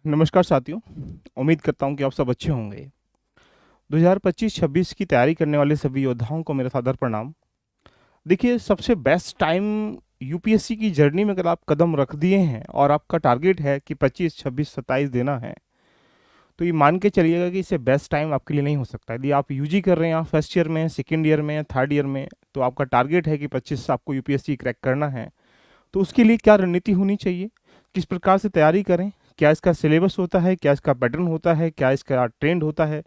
नमस्कार साथियों। उम्मीद करता हूँ कि आप सब अच्छे होंगे। 2025-26 की तैयारी करने वाले सभी योद्धाओं को मेरा सादर प्रणाम। देखिए, सबसे बेस्ट टाइम यूपीएससी की जर्नी में अगर आप कदम रख दिए हैं और आपका टारगेट है कि 25, 26, 27 देना है, तो ये मान के चलिएगा कि इससे बेस्ट टाइम आपके लिए नहीं हो सकता। यदि आप यूजी कर रहे हैं, आप फर्स्ट ईयर में, सेकेंड ईयर में, थर्ड ईयर में, तो आपका टारगेट है कि 25 से आपको यूपीएससी क्रैक करना है। तो उसके लिए क्या रणनीति होनी चाहिए, किस प्रकार से तैयारी करें, क्या इसका सिलेबस होता है, क्या इसका पैटर्न होता है, क्या इसका ट्रेंड होता है,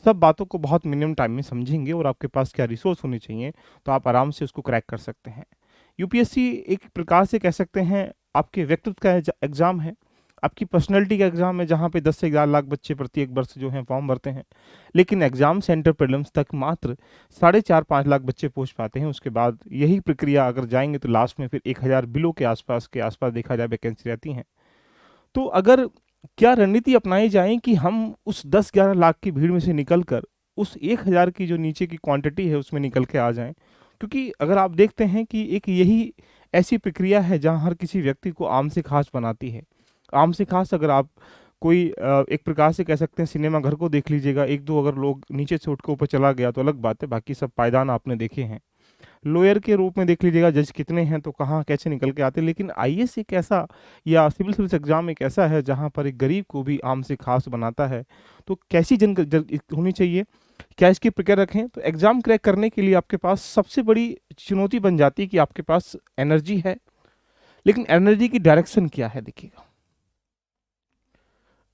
सब बातों को बहुत मिनिमम टाइम में समझेंगे और आपके पास क्या रिसोर्स होने चाहिए, तो आप आराम से उसको क्रैक कर सकते हैं। यूपीएससी एक प्रकार से कह सकते हैं आपके व्यक्तित्व का एग्जाम है, आपकी पर्सनैलिटी का एग्जाम है, जहाँ पे 10 से 11 लाख बच्चे प्रत्येक वर्ष जो हैं फॉर्म भरते हैं। लेकिन एग्जाम सेंटर प्रीलिम्स तक मात्र 4.5-5 लाख बच्चे पहुंच पाते हैं। उसके बाद यही प्रक्रिया अगर जाएंगे तो लास्ट में फिर 1000 बिलो के आसपास देखा जाए वैकेंसी रहती हैं। तो अगर क्या रणनीति अपनाई जाए कि हम उस 10-11 लाख की भीड़ में से निकल कर उस 1000 की जो नीचे की क्वांटिटी है उसमें निकल के आ जाएं। क्योंकि अगर आप देखते हैं कि एक यही ऐसी प्रक्रिया है जहां हर किसी व्यक्ति को आम से खास बनाती है। आम से खास अगर आप कोई एक प्रकार से कह सकते हैं सिनेमा घर को देख लीजिएगा, एक दो अगर लोग नीचे से उठ के ऊपर चला गया तो अलग बात है, बाकी सब पायदान आपने देखे हैं। लोअर के रूप में देख लीजिएगा जज कितने हैं तो कहाँ कैसे निकल के आते हैं। लेकिन आईएएस एक ऐसा या सिविल सर्विस एग्जाम एक ऐसा है जहाँ पर एक गरीब को भी आम से खास बनाता है। तो कैसी होनी चाहिए, क्या इसकी प्रक्रिया रखें, तो एग्जाम क्रैक करने के लिए आपके पास सबसे बड़ी चुनौती बन जाती है कि आपके पास एनर्जी है, लेकिन एनर्जी की डायरेक्शन क्या है देखिएगा,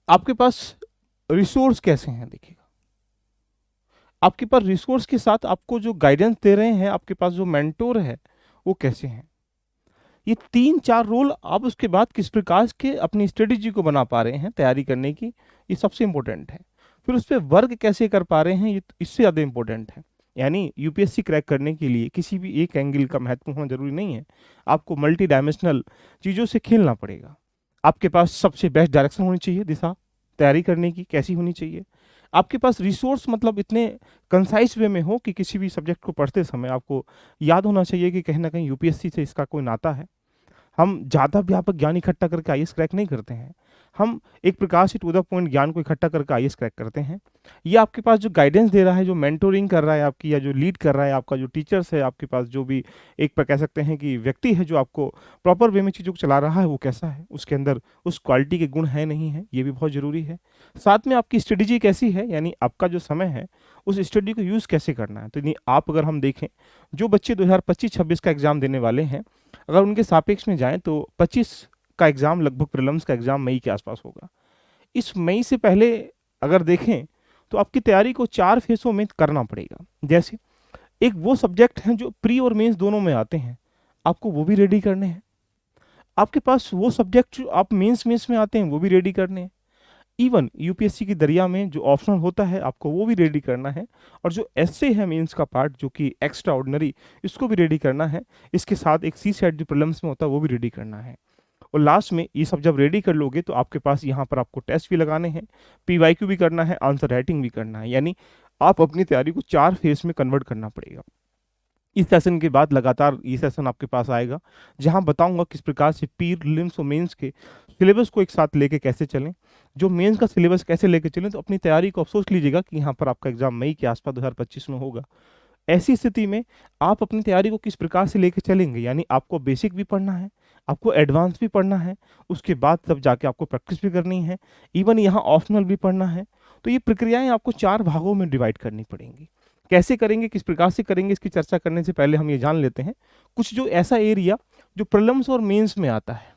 आपके पास रिसोर्स कैसे हैं देखिएगा, आपके पास रिसोर्स के साथ आपको जो गाइडेंस दे रहे हैं, आपके पास जो मेंटोर है वो कैसे हैं। ये 3-4 रोल आप उसके बाद किस प्रकार के अपनी स्ट्रेटेजी को बना पा रहे हैं तैयारी करने की, ये सबसे इंपॉर्टेंट है। फिर उस पर वर्क कैसे कर पा रहे हैं, ये इससे ज़्यादा इंपॉर्टेंट है। यानी यूपीएससी क्रैक करने के लिए किसी भी एक एंगल का महत्व होना जरूरी नहीं है, आपको मल्टी डायमेंशनल चीज़ों से खेलना पड़ेगा। आपके पास सबसे बेस्ट डायरेक्शन होनी चाहिए, दिशा तैयारी करने की कैसी होनी चाहिए। आपके पास रिसोर्स मतलब इतने कंसाइज वे में हो कि किसी भी सब्जेक्ट को पढ़ते समय आपको याद होना चाहिए कि कहीं ना कहीं यूपीएससी से इसका कोई नाता है। हम ज़्यादा व्यापक ज्ञान इकट्ठा करके आईएएस क्रैक नहीं करते हैं, हम एक प्रकार से टू द पॉइंट ज्ञान को इकट्ठा करके आईएएस क्रैक करते हैं। ये आपके पास जो गाइडेंस दे रहा है, जो मेंटोरिंग कर रहा है आपकी, या जो लीड कर रहा है आपका, जो टीचर्स है आपके पास, जो भी एक पर कह सकते हैं कि व्यक्ति है जो आपको प्रॉपर वे में चीज़ों को चला रहा है, वो कैसा है, उसके अंदर उस क्वालिटी के गुण है नहीं है, ये भी बहुत ज़रूरी है। साथ में आपकी स्ट्रेटेजी कैसी है, यानी आपका जो समय है उस स्टडी को यूज़ कैसे करना है। तो यानी आप अगर हम देखें, जो बच्चे 2025-26 का एग्ज़ाम देने वाले हैं, अगर उनके सापेक्ष में जाएं तो 25 का एग्ज़ाम लगभग प्रीलिम्स का एग्ज़ाम मई के आसपास होगा। इस मई से पहले अगर देखें तो आपकी तैयारी को 4 फेसों में करना पड़ेगा। जैसे एक वो सब्जेक्ट हैं जो प्री और मेंस दोनों में आते हैं, आपको वो भी रेडी करने हैं। आपके पास वो सब्जेक्ट जो आप मेंस मेंस में आते हैं वो भी रेडी करने हैं। इवन यूपीएससी की दरिया में जो ऑप्शनल होता है आपको वो भी रेडी करना है। और जो एसए है मेंस का पार्ट जो कि एक्स्ट्रा ऑर्डिनरी, इसको भी रेडी करना है। इसके साथ एक सी सेट जो प्रीलिम्स में होता है वो भी रेडी करना है। और लास्ट में ये सब जब रेडी कर लोगे तो आपके पास यहाँ पर आपको टेस्ट भी लगाने हैं, पीवाईक्यू भी करना है, आंसर राइटिंग भी करना है। यानी आप अपनी तैयारी को 4 फेज में कन्वर्ट करना पड़ेगा। इस सेशन के बाद लगातार ये सेशन आपके पास आएगा जहां बताऊंगा किस प्रकार से प्रीलिम्स और मेंस के सिलेबस को एक साथ लेके कैसे चलें। जो मेंस का सिलेबस कैसे लेके चलें, तो अपनी तैयारी को आप सोच लीजिएगा कि यहाँ पर आपका एग्जाम मई के आसपास 2025 में होगा। ऐसी स्थिति में आप अपनी तैयारी को किस प्रकार से लेके चलेंगे, यानी आपको बेसिक भी पढ़ना है, आपको एडवांस भी पढ़ना है, उसके बाद तब जाके आपको प्रैक्टिस भी करनी है, इवन यहाँ ऑप्शनल भी पढ़ना है। तो ये प्रक्रियाएं आपको 4 भागों में डिवाइड करनी पड़ेंगी। कैसे करेंगे, किस प्रकार से करेंगे, इसकी चर्चा करने से पहले हम ये जान लेते हैं कुछ जो ऐसा एरिया जो प्रीलिम्स और मेंस में आता है,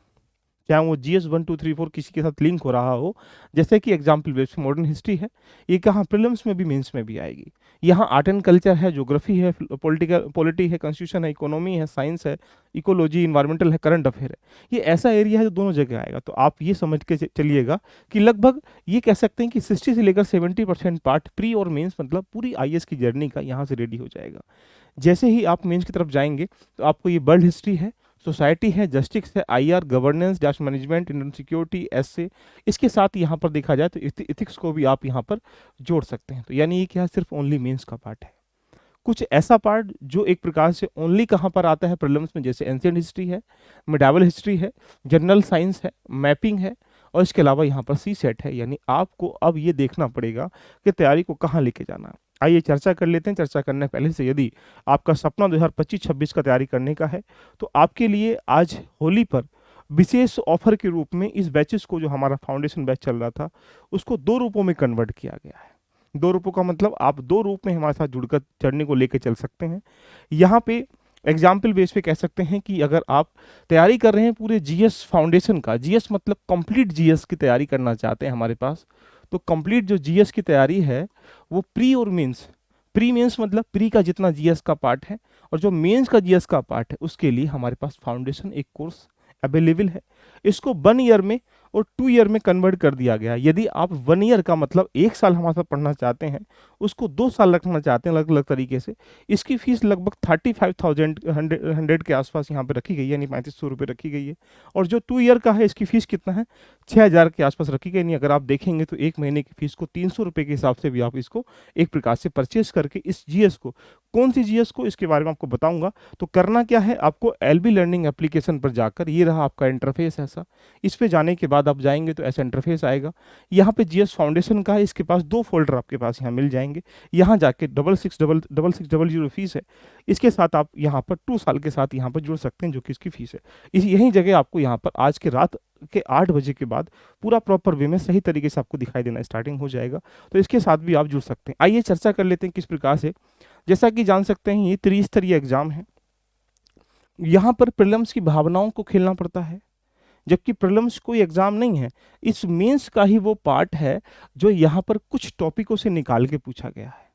चाहे वो जीएस 1 2 3 4 किसी के साथ लिंक हो रहा हो। जैसे कि एग्जाम्पल बेस्ड मॉडर्न हिस्ट्री है, ये कहाँ प्रीलिम्स में भी मेंस में भी आएगी। यहाँ आर्ट एंड कल्चर है, ज्योग्राफी है, पॉलिटी है, कॉन्स्टिट्यूशन है, इकोनॉमी है, साइंस है, इकोलॉजी, इन्वायरमेंटल है, करंट अफेयर है। ये ऐसा एरिया है जो दोनों जगह आएगा। तो आप ये समझ के चलिएगा कि लगभग ये कह सकते हैं कि 60 से लेकर 70% पार्ट प्री और मेंस मतलब पूरी आईएएस की जर्नी का यहाँ से रेडी हो जाएगा। जैसे ही आप मेंस की तरफ जाएंगे तो आपको ये वर्ल्ड हिस्ट्री है, सोसाइटी है, जस्टिस है, IR, governance, dash management, Indian security, SA, इसके साथ यहाँ पर देखा जाए तो इथिक्स को भी आप यहाँ पर जोड़ सकते हैं। तो यानी ये क्या है, सिर्फ ओनली मेंस का पार्ट है। कुछ ऐसा पार्ट जो एक प्रकार से ओनली कहाँ पर आता है प्रीलिम्स में, जैसे एंशिएंट हिस्ट्री है, मिडावल हिस्ट्री है, जनरल साइंस है, मैपिंग है, और इसके अलावा यहाँ पर सी सेट है, यानी आपको अब ये देखना पड़ेगा कि तैयारी को कहाँ लेके जाना है। आइए चर्चा कर लेते हैं। चर्चा करने पहले से, यदि आपका सपना 2025-26 का तैयारी करने का है तो आपके लिए आज होली पर विशेष ऑफर के रूप में इस बैचेस को, जो हमारा फाउंडेशन बैच चल रहा था, उसको 2 रूपों में कन्वर्ट किया गया है। 2 रूपों का मतलब आप 2 रूप में हमारे साथ जुड़कर चढ़ने को लेकर चल सकते हैं। यहाँ पे एग्जाम्पल बेस पे कह सकते हैं कि अगर आप तैयारी कर रहे हैं पूरे जीएस फाउंडेशन का, जीएस मतलब कंप्लीट जीएस की तैयारी करना चाहते हैं हमारे पास, तो कंप्लीट जो जीएस की तैयारी है वो प्री और मेंस, प्री मेंस मतलब प्री का जितना जीएस का पार्ट है और जो मेंस का जीएस का पार्ट है, उसके लिए हमारे पास फाउंडेशन एक कोर्स अवेलेबल है। इसको 1 ईयर में और 2 ईयर में कन्वर्ट कर दिया गया है। यदि आप 1 ईयर का मतलब 1 साल हमारे साथ पढ़ना चाहते हैं, उसको 2 साल रखना चाहते हैं अलग अलग तरीके से, इसकी फीस लगभग 35,100 के आसपास यहाँ पे रखी गई है, यानी 3500 रुपये रखी गई है। और जो 2 ईयर का है, इसकी फीस कितना है, 6,000 के आसपास रखी गई। नहीं, अगर आप देखेंगे तो 1 महीने की फीस को 300 रुपये के हिसाब से भी आप इसको एक प्रकार से परचेज करके इस जीएस को, कौन सी जीएस को, इसके बारे में आपको बताऊंगा। तो करना क्या है, आपको एलबी लर्निंग एप्लीकेशन पर जाकर, ये रहा आपका इंटरफेस ऐसा, इस पे जाने के बाद आप जाएंगे तो ऐसा इंटरफेस आएगा। यहाँ पे जीएस फाउंडेशन का है, इसके पास 2 फोल्डर आपके पास यहाँ मिल जाएंगे। यहाँ जाके 6600 फीस है, इसके साथ आप यहाँ पर 2 साल के साथ यहाँ पर जुड़ सकते हैं, जो कि इसकी फीस है। यही जगह आपको यहाँ पर आज के रात के 8 बजे के बाद पूरा प्रॉपर वे में सही तरीके से आपको दिखाई देना स्टार्टिंग हो जाएगा, तो इसके साथ भी आप जुड़ सकते हैं। आइए चर्चा कर लेते हैं किस प्रकार से। जैसा कि जान सकते हैं, ये त्रिस्तरीय एग्जाम है। यहाँ पर प्रीलिम्स की भावनाओं को खेलना पड़ता है, जबकि प्रीलिम्स कोई एग्जाम नहीं है, इस मेंस का ही वो पार्ट है जो यहाँ पर कुछ टॉपिकों से निकाल के पूछा गया है।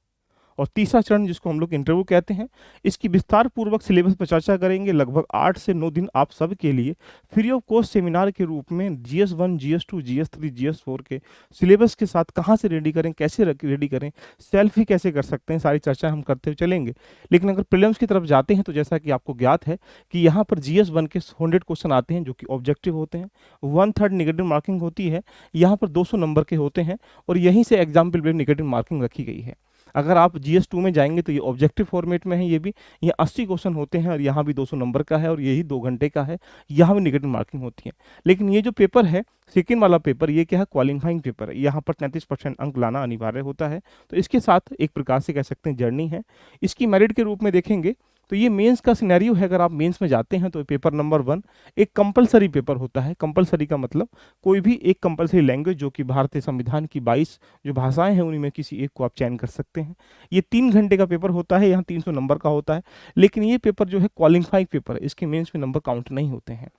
और तीसरा चरण, जिसको हम लोग इंटरव्यू कहते हैं, इसकी विस्तार पूर्वक सिलेबस पर चर्चा करेंगे। लगभग 8 से 9 दिन आप सब के लिए फ्री ऑफ कॉस्ट सेमिनार के रूप में GS1, GS2, GS3, GS4 के सिलेबस के साथ कहाँ से रेडी करें, कैसे रेडी करें, सेल्फ ही कैसे कर सकते हैं, सारी चर्चा हम करते हुए चलेंगे। लेकिन अगर प्रीलिम्स की तरफ जाते हैं तो जैसा कि आपको ज्ञात है कि यहाँ पर GS1 के 100 क्वेश्चन आते हैं, जो कि ऑब्जेक्टिव होते हैं, 1/3 नेगेटिव मार्किंग होती है, यहाँ पर 200 नंबर के होते हैं, और यहीं से एग्जाम्पल बेस्ड नेगेटिव मार्किंग रखी गई है। अगर आप GS2 में जाएंगे तो ये ऑब्जेक्टिव फॉर्मेट में है, ये भी, ये 80 क्वेश्चन होते हैं और यहाँ भी 200 नंबर का है, और यही 2 घंटे का है, यहाँ भी नेगेटिव मार्किंग होती है। लेकिन ये जो पेपर है, सेकेंड वाला पेपर, ये क्या है, क्वालिफाइंग पेपर है, यहाँ पर 33% अंक लाना अनिवार्य होता है। तो इसके साथ एक प्रकार से कह सकते हैं जर्नी है। इसकी मेरिट के रूप में देखेंगे तो ये मेंस का सिनेरियो है। अगर आप मेंस में जाते हैं तो पेपर नंबर 1 एक कंपलसरी पेपर होता है। कंपलसरी का मतलब कोई भी एक कंपलसरी लैंग्वेज, जो कि भारतीय संविधान की 22 जो भाषाएं हैं उन्हीं में किसी एक को आप चयन कर सकते हैं। ये 3 घंटे का पेपर होता है, यहाँ 300 नंबर का होता है। लेकिन ये पेपर जो है क्वालिफाइंग पेपर है, इसके मेंस में नंबर काउंट नहीं होते हैं।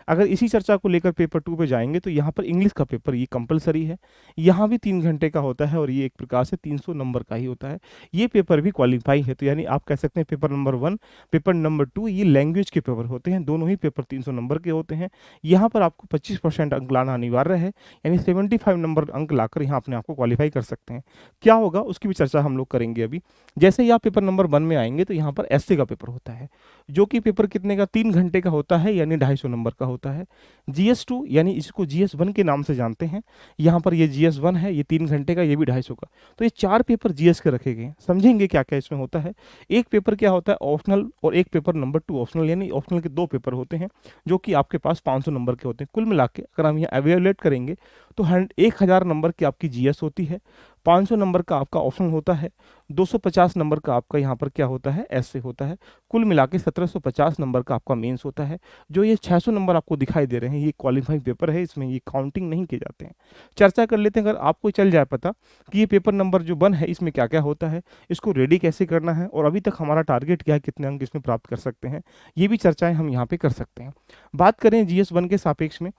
अगर इसी चर्चा को लेकर पेपर 2 पे जाएंगे तो यहाँ पर इंग्लिश का पेपर ये कंपलसरी है, यहाँ भी 3 घंटे का होता है और ये एक प्रकार से 300 नंबर का ही होता है। ये पेपर भी क्वालिफाई है, तो यानी आप कह सकते हैं पेपर नंबर 1, पेपर नंबर 2 ये लैंग्वेज के पेपर होते हैं, दोनों ही पेपर 300 नंबर के होते हैं। यहाँ पर आपको 25% अंक लाना अनिवार्य है, यानी 75 नंबर अंक लाकर यहाँ अपने आप को क्वालिफाई कर सकते हैं। क्या होगा उसकी भी चर्चा हम लोग करेंगे अभी। जैसे ही आप पेपर नंबर 1 में आएंगे तो यहाँ पर एसए का पेपर होता है, जो कि पेपर कितने का, 3 घंटे का होता है, यानी 250 नंबर का होता है। GS2 यानी इसको GS1 के नाम से जानते हैं, यहाँ पर ये GS1 है, ये 3 घंटे का, ये भी 250 का। तो ये 4 पेपर GS के रखे गए हैं। समझेंगे क्या क्या इसमें होता है। एक पेपर क्या होता है ऑप्शनल, और एक पेपर नंबर 2 ऑप्शनल, यानी ऑप्शनल के 2 पेपर होते हैं, जो कि आपके पास 500 नंबर के होते हैं। कुल मिला के अगर हम यहाँ एवेल्युएट करेंगे तो 1000 नंबर की आपकी GS होती है, 500 नंबर का आपका ऑप्शनल होता है, 250 नंबर का आपका यहाँ पर क्या होता है, एसए होता है। कुल मिला के 1750 नंबर का आपका मेंस होता है। जो ये 600 नंबर आपको दिखाई दे रहे हैं, ये क्वालिफाइंग पेपर है, इसमें ये काउंटिंग नहीं किए जाते हैं। चर्चा कर लेते हैं, अगर आपको चल जाए पता कि ये पेपर नंबर जो 1 है इसमें क्या क्या होता है, इसको रेडी कैसे करना है, और अभी तक हमारा टारगेट क्या है, कितने अंक इसमें प्राप्त कर सकते हैं, ये भी चर्चाएं हम यहाँ पे कर सकते हैं। बात करें GS1 के सापेक्ष में,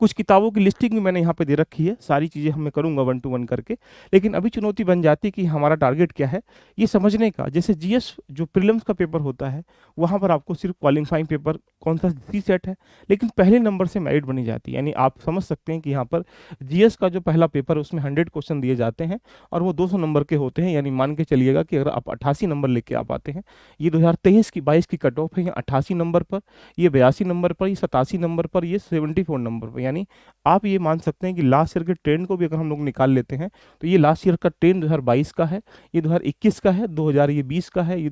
कुछ किताबों की लिस्टिंग भी मैंने यहाँ पे दे रखी है, सारी चीज़ें मैं करूँगा 1 to 1 करके। लेकिन अभी चुनौती बन जाती है कि हमारा टारगेट क्या है ये समझने का। जैसे GS जो प्रीलिम्स का पेपर होता है, वहाँ पर आपको सिर्फ क्वालिफाइंग पेपर कौन सा, सी सेट है, लेकिन पहले नंबर से मेरिट बनी जाती है। यानी आप समझ सकते हैं कि यहाँ पर GS का जो पहला पेपर है उसमें 100 क्वेश्चन दिए जाते हैं और वो 200 नंबर के होते हैं। यानी मान के चलिएगा कि अगर आप 88 नंबर लेके आप आते हैं, ये 2023 की 22 की कट ऑफ है, ये 88 नंबर पर, ये 82 नंबर पर, ये 87 नंबर पर, ये 74 नंबर पर। यानी आप ये मान सकते हैं कि लास्ट ईयर के ट्रेंड को भी अगर हम लोग निकाल लेते हैं तो ये लास्ट ईयर का ट्रेंड 2022 का है, ये 2021 का है, 2020 का है, ये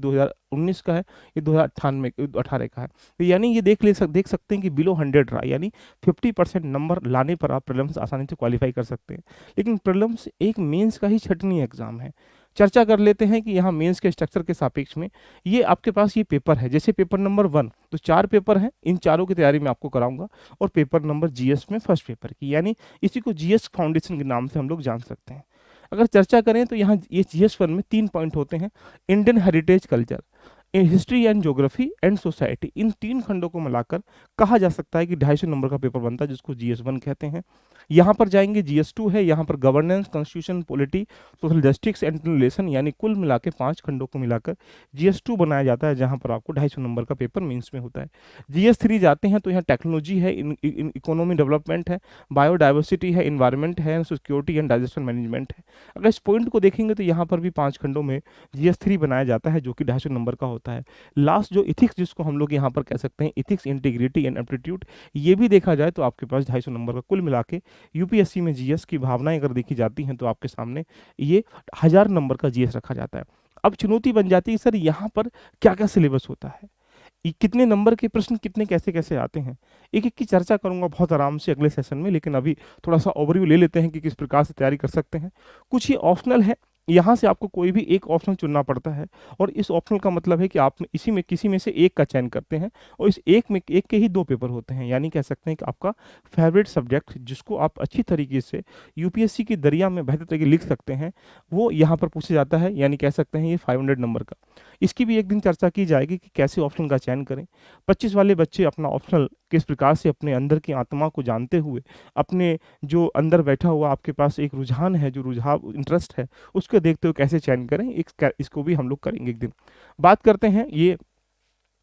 2019 का है, ये 2018 का है। तो यानी ये देख सकते हैं कि बिलो 100 रहा, यानी 50% नंबर लाने पर आप प्रीलिम्स आसानी से क्वालिफाई कर सकते हैं। लेकिन प्रीलिम्स एक मेंस का ही छटनी एग्जाम है। चर्चा कर लेते हैं कि यहाँ मेंस के स्ट्रक्चर के सापेक्ष में ये आपके पास ये पेपर है, जैसे पेपर नंबर 1, तो 4 पेपर हैं, इन चारों की तैयारी मैं आपको कराऊंगा, और पेपर नंबर जीएस में फर्स्ट पेपर की, यानी इसी को जीएस फाउंडेशन के नाम से हम लोग जान सकते हैं। अगर चर्चा करें तो यहाँ ये जीएस 1 में 3 पॉइंट होते हैं: Indian heritage culture, history and geography and society. इन 3 खंडों को मिलाकर कहा जा सकता है कि 250 नंबर का पेपर बनता है, जिसको जीएस 1 कहते हैं। यहाँ पर जाएंगे जीएस 2 है, यहाँ पर governance, constitution, polity, social justice and relation, यानी कुल मिला के 5 खंडों को मिलाकर जीएस 2 बनाया जाता है, जहाँ पर आपको 250 नंबर का पेपर मेंस में होता है। जीएस 3 जाते हैं तो यहाँ टेक्नोलॉजी है, इकोनॉमी डेवलपमेंट है, बायोडाइवर्सिटी है, इन्वायरमेंट है, सिक्योरिटी एंड डाइजेशन मैनेजमेंट है। अगर इस पॉइंट को देखेंगे तो यहाँ पर भी 5 खंडों में जीएस 3 बनाया जाता है, जो कि 250 नंबर का होता है। लास्ट जो इथिक्स, जिसको हम लोग यहाँ पर कह सकते हैं इथिक्स, इंटीग्रिटी एंड एप्टीट्यूड, ये भी देखा जाए तो आपके पास 250 नंबर का कुल मिला के यूपीएससी में जीएस की भावनाएं अगर देखी जाती हैं तो आपके सामने ये 1000 नंबर का जीएस रखा जाता है। अब चुनौती बन जाती है, सर यहाँ पर क्या क्या सिलेबस होता है, कितने नंबर के प्रश्न कितने कैसे कैसे आते हैं, एक एक की चर्चा करूंगा बहुत आराम से अगले सेशन में। लेकिन अभी थोड़ा सा ओवरव्यू ले लेते हैं कि किस प्रकार से तैयारी कर सकते हैं। कुछ ही ऑप्शनल है, यहाँ से आपको कोई भी एक ऑप्शन चुनना पड़ता है, और इस ऑप्शनल का मतलब है कि आप इसी में किसी में से एक का चयन करते हैं, और इस एक के ही 2 पेपर होते हैं। यानी कह सकते हैं कि आपका फेवरेट सब्जेक्ट, जिसको आप अच्छी तरीके से यूपीएससी की दरिया में बेहतर तरीके लिख सकते हैं, वो यहाँ पर पूछा जाता है। यानी कह सकते हैं ये 500 नंबर का। इसकी भी एक दिन चर्चा की जाएगी कि कैसे ऑप्शन का चयन करें। 25 वाले बच्चे अपना ऑप्शनल किस प्रकार से अपने अंदर की आत्मा को जानते हुए, अपने जो अंदर बैठा हुआ आपके पास एक रुझान है, जो रुझाव इंटरेस्ट है, उसको देखते हुए कैसे चयन करें, इसको भी हम लोग करेंगे एक दिन। बात करते हैं, ये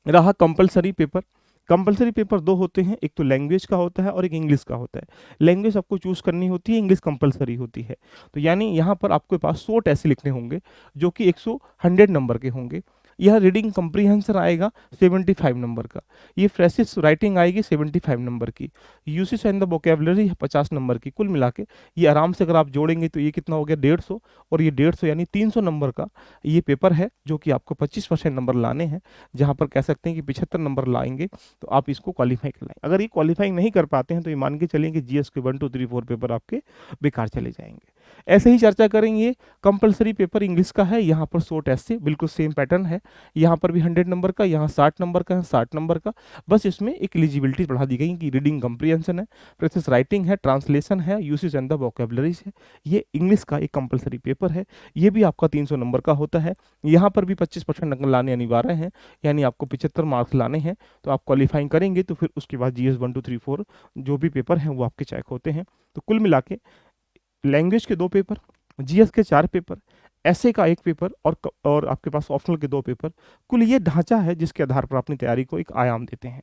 रहा कंपलसरी पेपर। कंपलसरी पेपर 2 होते हैं, एक तो लैंग्वेज का होता है और एक इंग्लिश का होता है। लैंग्वेज आपको चूज करनी होती है, इंग्लिश कंपलसरी होती है। तो यानी यहाँ पर आपके पास 100 ऐसे लिखने होंगे, जो कि 100 नंबर के होंगे। यह रीडिंग कंप्रीहेंशन आएगा 75 नंबर का। ये फ्रेसिस राइटिंग आएगी 75 नंबर की। Usage and the vocabulary 50 number की। कुल मिला के ये आराम से अगर आप जोड़ेंगे तो ये कितना हो गया 150, और ये 150 यानी 300 नंबर का ये पेपर है, जो कि आपको 25% नंबर लाने हैं। जहाँ पर कह सकते हैं कि 75 नंबर लाएंगे तो आप इसको क्वालिफाई कर लाएंगे। अगर ये क्वालिफाई नहीं कर पाते हैं तो ये मान के चलेंगे जीएस के 1 2 3 4 पेपर आपके बेकार चले जाएंगे। ऐसे ही चर्चा करेंगे, कंपलसरी पेपर इंग्लिश का है, यहाँ पर 100 टेस्ट से बिल्कुल सेम पैटर्न है। यहाँ पर भी 100 नंबर का, यहाँ 60 नंबर का है, 60 नंबर का। बस इसमें एक एलिजिबिलिटी बढ़ा दी गई कि रीडिंग कंप्रीहेंशन है, प्रेसिस राइटिंग है, ट्रांसलेशन है, यूसेज एंड द वोकेबलरीज है। ये इंग्लिश का एक कंपलसरी पेपर है, ये भी आपका 300 नंबर का होता है। यहाँ पर भी 25% नंबर लाने अनिवार्य हैं, यानी आपको 75 मार्क्स लाने हैं। तो आप क्वालिफाइंग करेंगे तो फिर उसके बाद जीएस 1 2 3 4 जो भी पेपर हैं वो आपके चेक होते हैं। तो कुल मिला के लैंग्वेज के 2 पेपर, जीएस के 4 पेपर, ऐसे का 1 पेपर, और आपके पास ऑप्शनल के 2 पेपर। कुल ये ढांचा है जिसके आधार पर अपनी तैयारी को एक आयाम देते हैं।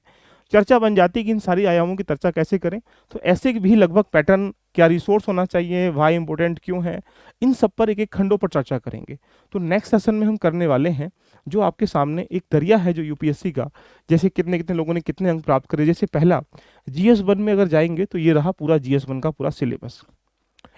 चर्चा बन जाती है कि इन सारी आयामों की चर्चा कैसे करें, तो ऐसे भी लगभग पैटर्न, क्या रिसोर्स होना चाहिए, वाई इंपॉर्टेंट क्यों है, इन सब पर एक एक खंडों पर चर्चा करेंगे। तो नेक्स्ट सेशन में हम करने वाले हैं, जो आपके सामने एक दरिया है जो यूपीएससी का, जैसे कितने कितने लोगों ने कितने अंक प्राप्त करे। जैसे पहला जीएस 1 में अगर जाएंगे तो ये रहा पूरा जीएस 1 का पूरा सिलेबस।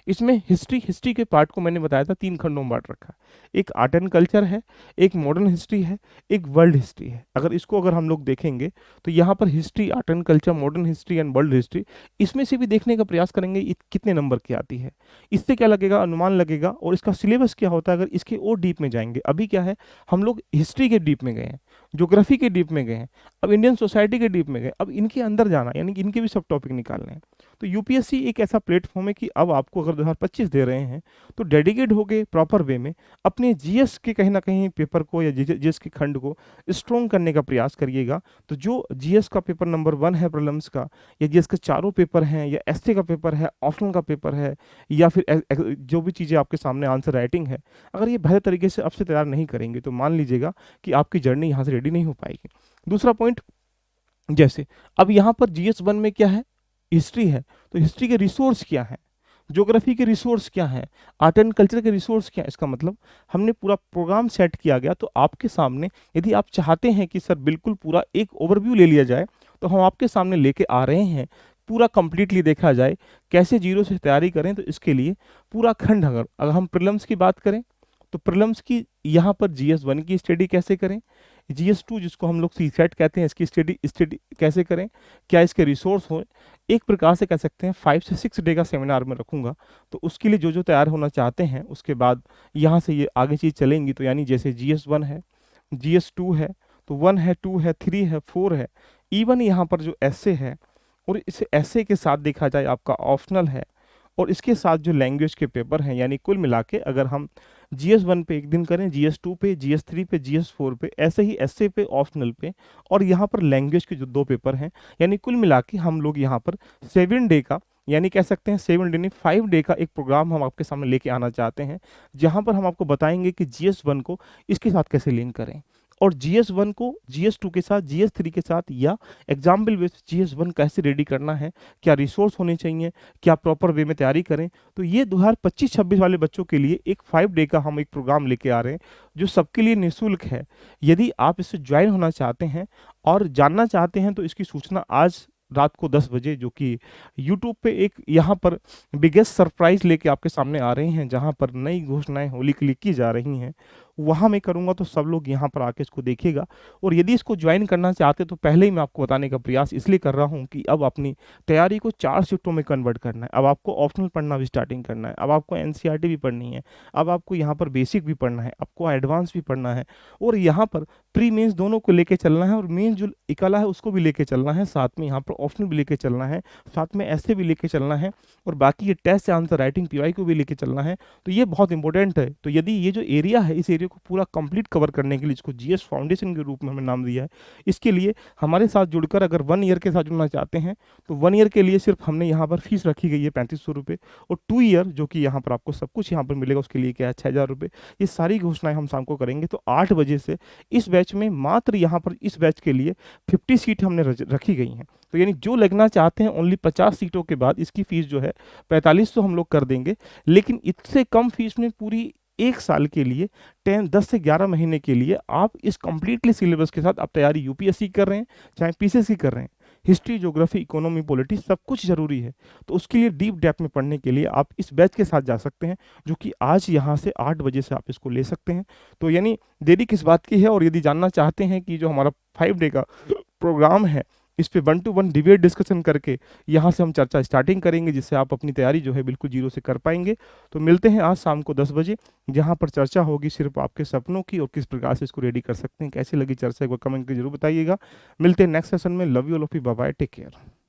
इसमें हिस्ट्री के पार्ट को मैंने बताया था 3 खंडों में बांट रखा है। एक आर्ट एंड कल्चर है, एक मॉडर्न हिस्ट्री है, एक वर्ल्ड हिस्ट्री है। अगर हम लोग देखेंगे तो यहाँ पर history, art and culture, modern history and world history, इसमें से भी देखने का प्रयास करेंगे कितने नंबर की आती है। इससे क्या लगेगा, अनुमान लगेगा, और इसका सिलेबस क्या होता है अगर इसके और डीप में जाएंगे। अभी क्या है, हम लोग हिस्ट्री के डीप में गए हैं, ज्योग्राफी के डीप में गए हैं, अब इंडियन सोसाइटी के डीप में गए, अब इनके अंदर जाना, यानी कि इनके भी सब टॉपिक निकालने हैं। तो यूपीएससी एक ऐसा प्लेटफॉर्म है कि अब आपको अगर 2025 दे रहे हैं तो डेडिकेट होके प्रॉपर वे में अपने जीएस के कहीं ना कहीं पेपर को या जीएस के खंड को स्ट्रॉन्ग करने का प्रयास करिएगा। तो जो जीएस का पेपर नंबर 1 है प्रीलिम्स का, या जीएस के चारों पेपर हैं, या एसए का पेपर है, ऑप्शनल का पेपर है, या फिर जो भी चीज़ें आपके सामने आंसर राइटिंग है, अगर ये बेहतर तरीके से अब से तैयार नहीं करेंगे तो मान लीजिएगा कि आपकी जर्नी यहाँ से रेडी नहीं हो पाएगी। दूसरा पॉइंट, जैसे अब यहाँ पर जीएस 1 में क्या है, हिस्ट्री है, तो हिस्ट्री के रिसोर्स क्या है, ज्योग्राफी के रिसोर्स क्या है, आर्ट एंड कल्चर के रिसोर्स क्या है। इसका मतलब हमने पूरा प्रोग्राम सेट किया गया। तो आपके सामने यदि आप चाहते हैं कि सर बिल्कुल पूरा एक ओवरव्यू ले लिया जाए, तो हम आपके सामने लेके आ रहे हैं, पूरा कंप्लीटली देखा जाए कैसे जीरो से तैयारी करें। तो इसके लिए पूरा खंड, अगर हम प्रीलिम्स की बात करें तो प्रीलिम्स की यहाँ पर जीएस 1 की स्टडी कैसे करें, GS2 जिसको हम लोग सीसेट कहते हैं, इसकी स्टडी कैसे करें, क्या इसके रिसोर्स हो, एक प्रकार से कह सकते हैं 5 से 6 डे का सेमिनार में रखूंगा। तो उसके लिए जो जो तैयार होना चाहते हैं, उसके बाद यहाँ से ये आगे चीज़ चलेंगी। तो यानी जैसे GS1 है, GS2 है, तो 1 है, 2 है, 3 है, 4 है, इवन यहाँ पर जो ऐसे है, और इस ऐसे के साथ देखा जाए आपका ऑप्शनल है, और इसके साथ जो लैंग्वेज के पेपर हैं, यानी कुल मिला के अगर हम GS1 पे एक दिन करें, GS2 पे, GS3 पे, GS4 पे, ऐसे ही ऐसे पे, ऑप्शनल पे, और यहाँ पर लैंग्वेज के जो 2 पेपर हैं, यानी कुल मिला के हम लोग यहाँ पर 7 डे का, यानी कह सकते हैं 7 डे नहीं 5 डे का एक प्रोग्राम हम आपके सामने लेके आना चाहते हैं, जहाँ पर हम आपको बताएंगे कि GS1 को इसके साथ कैसे लिंक करें, और GS1 को GS2 के साथ, GS3 के साथ, या एग्जाम्पल बेस्ड GS1 कैसे रेडी करना है, क्या रिसोर्स होने चाहिए, क्या प्रॉपर वे में तैयारी करें। तो ये 2025-26 वाले बच्चों के लिए एक 5 डे का हम एक प्रोग्राम लेके आ रहे हैं, जो सबके लिए निःशुल्क है। यदि आप इससे ज्वाइन होना चाहते हैं और जानना चाहते हैं, तो इसकी सूचना आज रात को 10 बजे, जो कि यूट्यूब पे एक यहाँ पर बिगेस्ट सरप्राइज लेके आपके सामने आ रहे हैं, जहाँ पर नई घोषणाएं होली के लिए की जा रही हैं, वहाँ मैं करूँगा। तो सब लोग यहाँ पर आके इसको देखिएगा, और यदि इसको ज्वाइन करना चाहते तो पहले ही मैं आपको बताने का प्रयास इसलिए कर रहा हूँ कि अब अपनी तैयारी को 4 शिफ्टों में कन्वर्ट करना है। अब आपको ऑप्शनल पढ़ना भी स्टार्टिंग करना है, अब आपको NCERT भी पढ़नी है, अब आपको यहाँ पर बेसिक भी पढ़ना है, आपको एडवांस भी पढ़ना है, और यहाँ पर प्री मेंस दोनों को लेके चलना है, और मेन जो इकाला है उसको भी लेके चलना है, साथ में यहाँ पर ऑप्शनल भी लेके चलना है, साथ में ऐसे भी लेके चलना है, और बाकी ये टेस्ट आंसर राइटिंग PY को भी लेके चलना है। तो ये बहुत इंपॉर्टेंट है। तो यदि ये जो एरिया है, इस एरिया को पूरा कंप्लीट कवर करने के लिए, इसको GS फाउंडेशन के रूप में हमें नाम दिया है, इसके लिए हमारे साथ जुड़कर अगर 1 ईयर के साथ जुड़ना चाहते हैं, तो 1 ईयर के लिए सिर्फ हमने यहाँ पर फीस रखी गई है 3500 रुपये, और 2 ईयर जो कि यहाँ पर आपको सब कुछ यहाँ पर मिलेगा, उसके लिए क्या है 6000 रुपये। ये सारी घोषणाएं हम शाम को करेंगे। तो 8 बजे से इस बैच में मात्र यहाँ पर इस बैच के लिए 50 सीट हमने रखी गई हैं। तो यानी जो लगना चाहते हैं, ओनली 50 सीटों के बाद इसकी फीस जो है 4500 हम लोग कर देंगे। लेकिन इससे कम फीस में पूरी 1 साल के लिए 10 से 11 महीने के लिए आप इस कंप्लीटली सिलेबस के साथ आप तैयारी UPSC कर रहे हैं, चाहे PCSC कर रहे हैं, हिस्ट्री, ज्योग्राफी, इकोनॉमी, पॉलिटिक्स सब कुछ ज़रूरी है। तो उसके लिए डीप डेप्थ में पढ़ने के लिए आप इस बैच के साथ जा सकते हैं, जो कि आज यहाँ से 8 बजे से आप इसको ले सकते हैं। तो यानी देरी किस बात की है। और यदि जानना चाहते हैं कि जो हमारा 5 डे का प्रोग्राम है, इस पे 1 to 1 डिबेट डिस्कशन करके यहाँ से हम चर्चा स्टार्टिंग करेंगे, जिससे आप अपनी तैयारी जो है बिल्कुल जीरो से कर पाएंगे। तो मिलते हैं आज शाम को 10 बजे, जहाँ पर चर्चा होगी सिर्फ आपके सपनों की, और किस प्रकार से इसको रेडी कर सकते हैं। कैसी लगी चर्चा, एक बार कमेंट करके जरूर बताइएगा। मिलते हैं नेक्स्ट सेशन में। Love you all of you, bye bye, take care.